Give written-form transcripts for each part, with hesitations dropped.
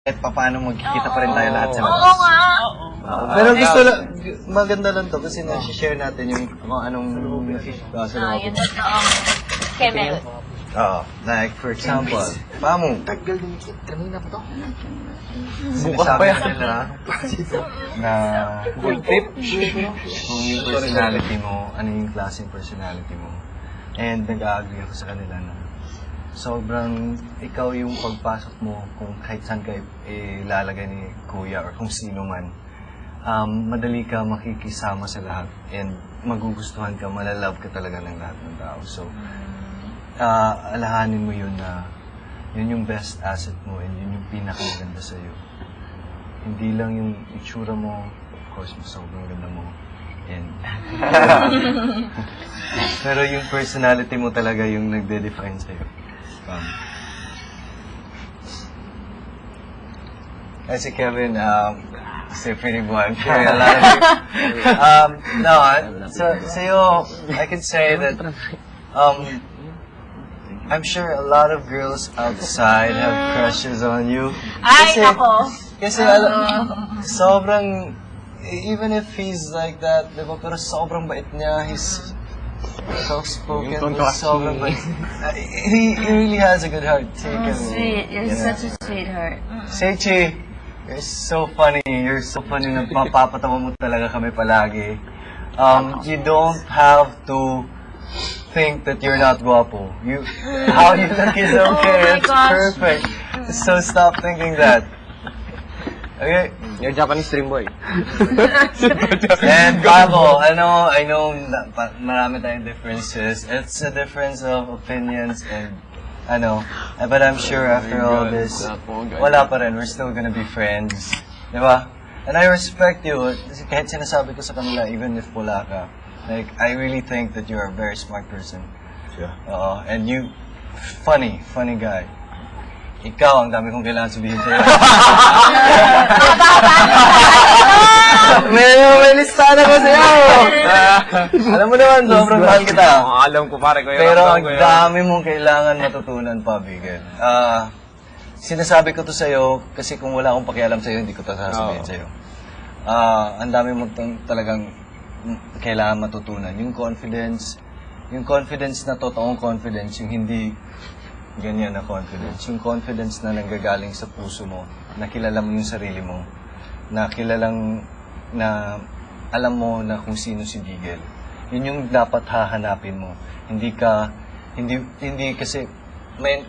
kahit paano magkikita pa rin tayo lahat sa labas. Oo nga. Pero gusto lang, maganda lang to kasi na-share natin yung kung anong sa Ah, mga yun totoo. Keme. Oo, like for example, Pamu. Bukas pa yan. Nila na good trip kung yung personality mo, ano yung klaseng personality mo. And nag-agree ako sa kanila na sobrang ikaw yung pagpasok mo kung kahit saan ka ilalagay ni Kuya or kung sino man. Madali ka makikisama sa lahat and magugustuhan ka, malalove ka talaga ng lahat ng tao. So, alahanin mo yun na yun yung best asset mo and yun yung pinakamaganda sa'yo. Hindi lang yung itsura mo, of course, sobrang ganda mo. And pero yung personality mo talaga yung nagde-define sa'yo. Kasi Kevin, say pretty blunt. No, sa'yo, I can say that I'm sure a lot of girls outside have crushes on you. Ay, ako. Kasi sobrang, even if he's like that, diba, pero sobrang bait niya, he's soft-spoken, sobrang bait. He really has a good heart. Sweet. You're such a sweetheart. Seichi, you're so funny. You're so funny na mapapatawa mo talaga kami palagi. You don't have to think that you're not guapo. How you look is okay. my It's gosh. perfect. So stop thinking that. Okay? You're Japanese dream boy. And Gabo, I know marami tayong differences. It's a difference of opinions and but I'm sure after all this, wala pa rin. We're still gonna be friends. Diba? And I respect you. Kasi kahit sinasabi ko sa kanila, even if wala ka, like, I really think that you're a very smart person. Yeah. And you, funny guy. Ikaw, ang dami kong kailangan sabihin sa'yo. may listahan ako sa'yo! Alam mo naman, sobrang mahal kita. Alam ko pare ko yun. Pero ang dami mong kailangan matutunan pa, Bigel. Sinasabi ko to sa'yo kasi kung wala akong pakialam sa'yo, hindi ko to sasabihin sa'yo. Ang dami mo talagang kailangan matutunan. Yung confidence na totoong confidence, yung hindi ganyan na confidence. Yung confidence na nanggagaling sa puso mo, na kilala mo yung sarili mo, na kilalang, na alam mo na kung sino si Bigel. Yun yung dapat hahanapin mo. Hindi kasi,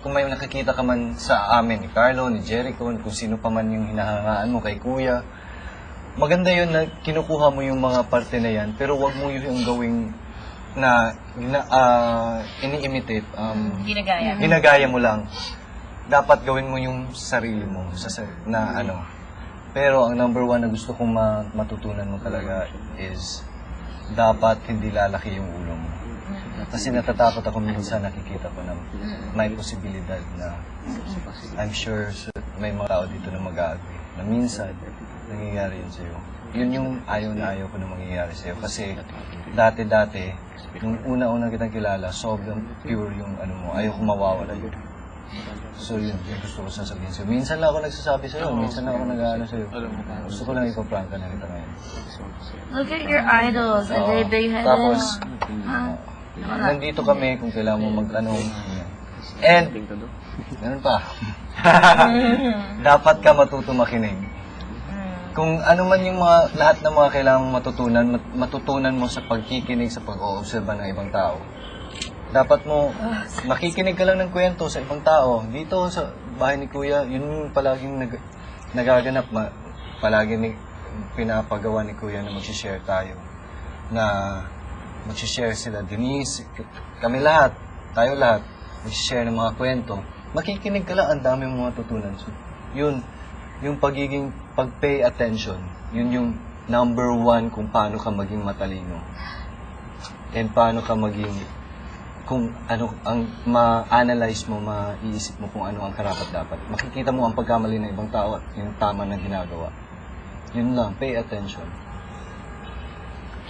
kung may nakikita ka man sa amin, ni Carlo, ni Jericho, kung sino pa man yung hinahangaan mo kay Kuya, maganda yun na kinukuha mo yung mga parte na yan, pero wag mo yung gawing na ini-imitate, ginagaya mo lang. Dapat gawin mo yung sarili mo, Pero ang number one na gusto kong matutunan mo talaga is dapat hindi lalaki yung ulo mo. Kasi natatakot ako minsan nakikita ko na may posibilidad na I'm sure may mga tao dito na mag-agree. Na minsan, nangyayari yun sa'yo. Yun yung ayaw ko na mangyayari sa'yo. Kasi dati, nung una-una kitang kilala, sobrang pure yung ayaw ko mawawala yun. So yun gusto ko sasabihin sa'yo. Minsan lang ako nagsasabi sa'yo, minsan lang ako nag-aano sa'yo. Gusto ko lang ipaprank ka na kita ngayon. Look at your idols. Are they big-headed? Tapos, nandito kami kung kailangan mo And, ganun pa. Dapat ka matuto makinig. Kung ano man yung lahat ng mga kailangan mong matutunan mo sa pagkikinig, sa pag-oobserba ng ibang tao. Dapat mo, makikinig ka lang ng kwento sa ibang tao. Dito sa bahay ni Kuya, yun palaging nagaganap. Palagi pinapagawa ni Kuya na mag-share tayo. Na mag-share sila, Denise, kami lahat, tayo lahat, mag-share ng mga kwento. Makikinig ka lang, ang dami mong matutunan. So, yun, yung pag-pay attention, yun yung number one kung paano ka maging matalino. And paano ka kung ano, ang ma-analyze mo, maiisip mo kung ano ang karapat-dapat. Makikita mo ang pagkamali ng ibang tao at yung tama na ginagawa. Yun lang, pay attention.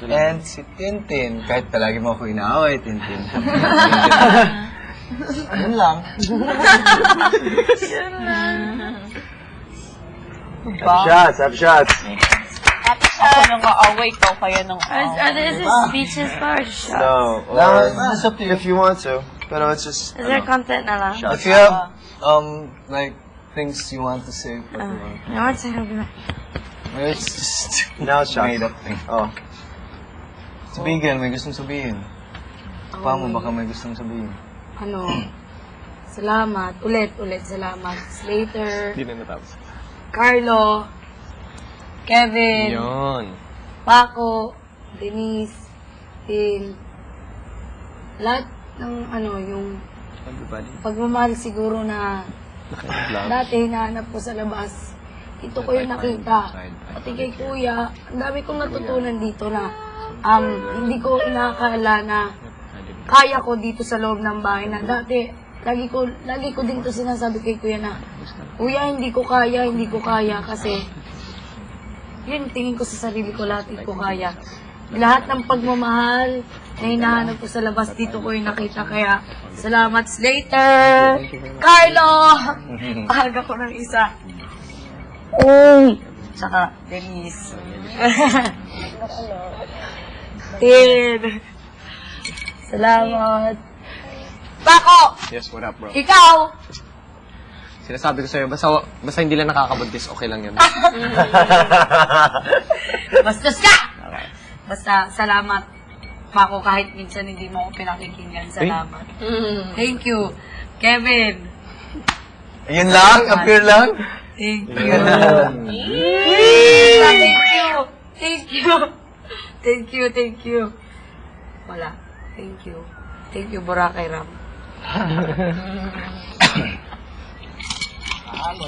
And si Tintin, kahit palagi mo ako inaaway, Tintin. Yun lang. Shots, have shots. Ako nang aaway ko, kaya nang Are this speeches pa or shots? No, It's up to you. if you want to. Pero it's just, Is there content na lang? If you have, like, things you want to say, but I want to have it's just now it's shots. made up thing. Oh. Sabihin, may gustong sabihin. Pa mo, baka may gustong sabihin. Ano, salamat, ulit, salamat. Slater, Hindi na natapos. Carlo, Kevin, Yun. Paco, Denise, Tin, lahat ng yung Everybody. pagmamahal siguro na dati hinahanap ko sa labas. Dito ko yung nakita. Pati kay Kuya, ang dami kong natutunan dito na hindi ko inakala na kaya ko dito sa loob ng bahay na dati, lagi ko din to sinasabi kay Kuya na, Kuya, hindi ko kaya kasi yun, tingin ko sa sarili ko, lahat hindi ko kaya. Lahat ng pagmamahal na hinahanap ko sa labas, dito ko yung nakita. Kaya, salamat Slater! Carlo! Aga ko ng isa. Uy! Tsaka, Denise. Tin! Salamat. Paco! Yes, what up, bro? Ikaw! Sinasabi ko sa'yo, basta hindi lang nakakabuntis, okay lang yun. Bastos ka! Basta, salamat. Paco, kahit minsan hindi mo ako pinakikinggan. Salamat. Thank you. Kevin. Ayun lang? Appear lang? Thank you. Thank you. Wala. Thank you. Thank you, Boracay Ram.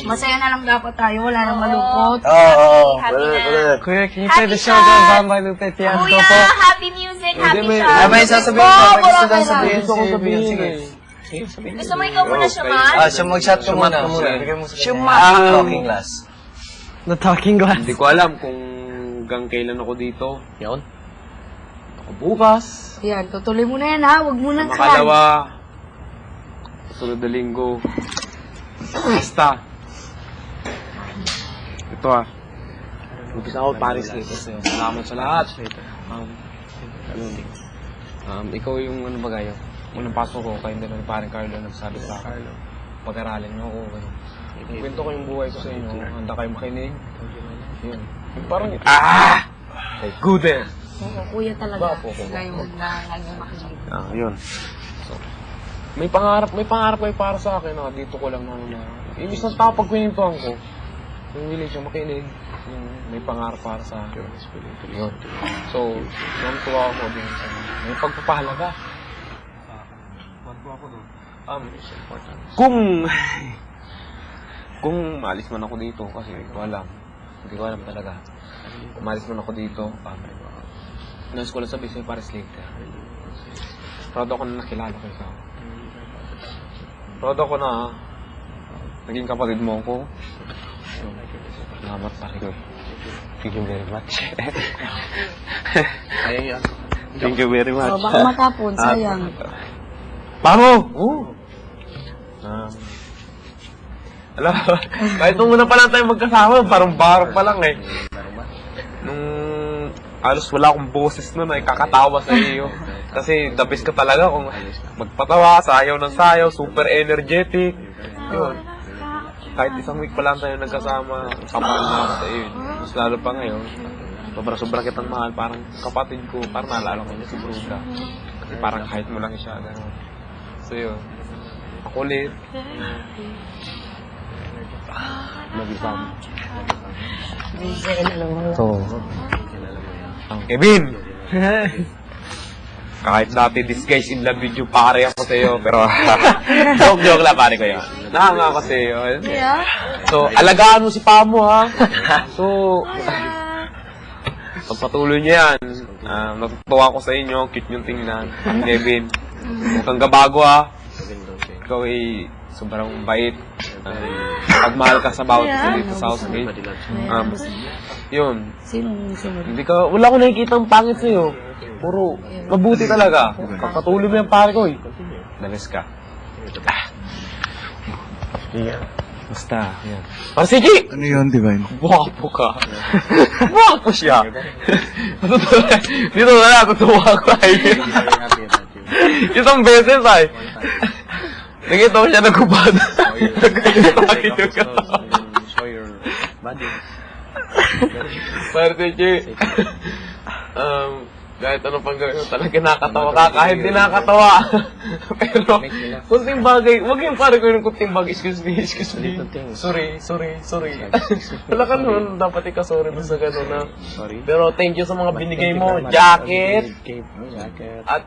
Masaya na lang dapat tayo. Wala nang malungkot. Oo. Kuya, can you play the show doon Bamba Lupe Tianto Kuya, po? happy music, happy May show. sasabihin ko. May gusto lang Boracay sabihin. Gusto ko sabihin Sige. Gusto mo ikaw muna siya, man? Siya mag-shot ka muna. Bigay mo sa talking last. Na talking glass. Hindi ko alam kung hanggang kailan ako dito. Yun. Ako bukas. Yan, tutuloy mo na yan ha. Huwag mo nang Makalawa. Susunod na linggo. Basta. Ito Umpisa ako Paris dito. Salamat sa lahat. Ikaw yung ano ba gayo? Unang pasok ko, kayo din ng parang Carlo nagsabi sa akin. Pag-aralin mo ako. Kwento ko yung buhay ko sa inyo. Handa kayo makinig. Yun. Parang, good eh. Oo, kuya talaga. Sila yung nangangag makinig. Yun. So, may pangarap kayo para sa akin. Dito ko lang na imbis na tao pagkwenintuhan ko. Yung willing siya makinig. Yung may pangarap para sa akin. Yun. So, natuwa ako din sa may pagpapahalaga. Kung maalis man ako dito, kasi hindi ko alam talaga. Kung maalis man ako dito, nais ko lang sabi sa'yo para Slater. Proud ako na nakilala ko ikaw. Proud ako na naging kapatid mo ako. Salamat sa akin. Thank you very much. Thank you very much. So, baka matapon, sayang. Paano? Alam, kahit nung una pa lang tayo magkasama, parang barong pa lang eh. Nung alos wala akong boses nun ay kakatawa sa iyo. Kasi the best ka talaga kung magpatawa, sayaw ng sayaw, super energetic. Yun. Kahit isang week pa lang tayo nagkasama, kapal na ako sa iyo. Mas lalo pa ngayon, sobra kitang mahal, parang kapatid ko, parang naalala ko niya si Bruda. Kasi parang kahit mo lang siya, gano'n. So yun, ako ulit. Mag-isam. So, Kevin! Kahit dati disguise in love with you, pare ako sa'yo, pero joke lang pare ko yun. Nahanga ako sa'yo. So, alagaan mo si Pamo ha. So, pagpatuloy niya yan, natutuwa ko sa inyo, cute yung tingnan. Kevin, huwag kang gabago ha. Ikaw ay sobrang bait. Pagmahal ka sa bawat isa dito sa Southgate. Yun. Sinong sunod? Wala ko nakikita ang pangit sa'yo. Puro mabuti talaga. Pagpatuloy mo yung pare ko eh. Dalis ka. Basta, yan. Para si G! Ano yun, Divine? Buwapo ka. Buwapo siya. Dito na natutuwa ko ay. Isang beses ay. Nakita ko siya nagkubad. Nagkakita ka. Para si G. Kahit ano pang gawin mo, talaga nakatawa ka. Kahit di nakatawa. Pero, kunting bagay, huwag yung parang gawin ng kunting bagay. Excuse me. Sorry. Wala ka naman, dapat ika-sorry mo sa gano'n na. Pero thank you sa mga binigay mo. Jacket. At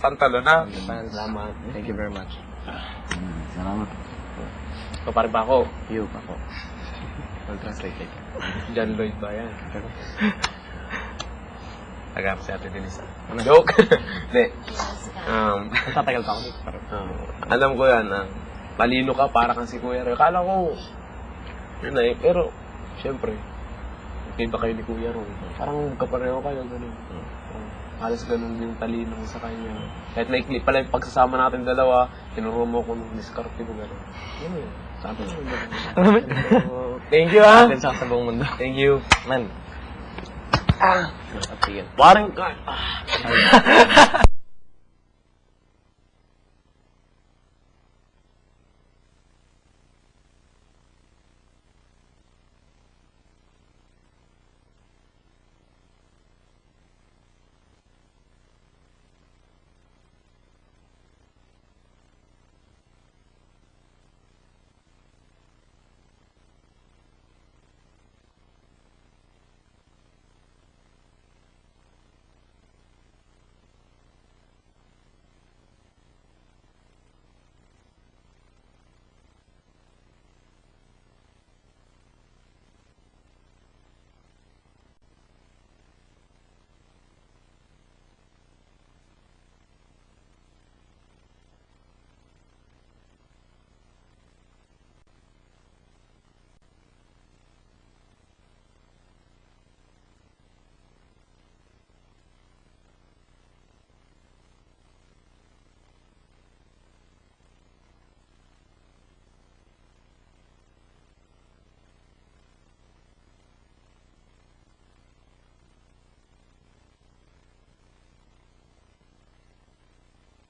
pantalo na. Salamat. Thank you very much. Salamat. So, pare ba ako? You, ako. I'll translate it. John Lloyd ba yan? Agap si Ate Denise. Joke! Hindi. Tatagal pa ako dito. Alam ko yan, talino ka para kang si Kuya Roy. Akala ko, yun na eh. Pero, syempre, iba kayo ni Kuya Roy. Parang kapareho kayo, gano'n. Halos ganun din yung talino mo sa kanya. Kahit naikli pala yung pagsasama natin dalawa, tinuro mo ko nung discarte mo gano'n. Yun yun. Sabi mo gano'n. Thank you, ha? Atin sa buong mundo. Thank you. Man. Parang ka.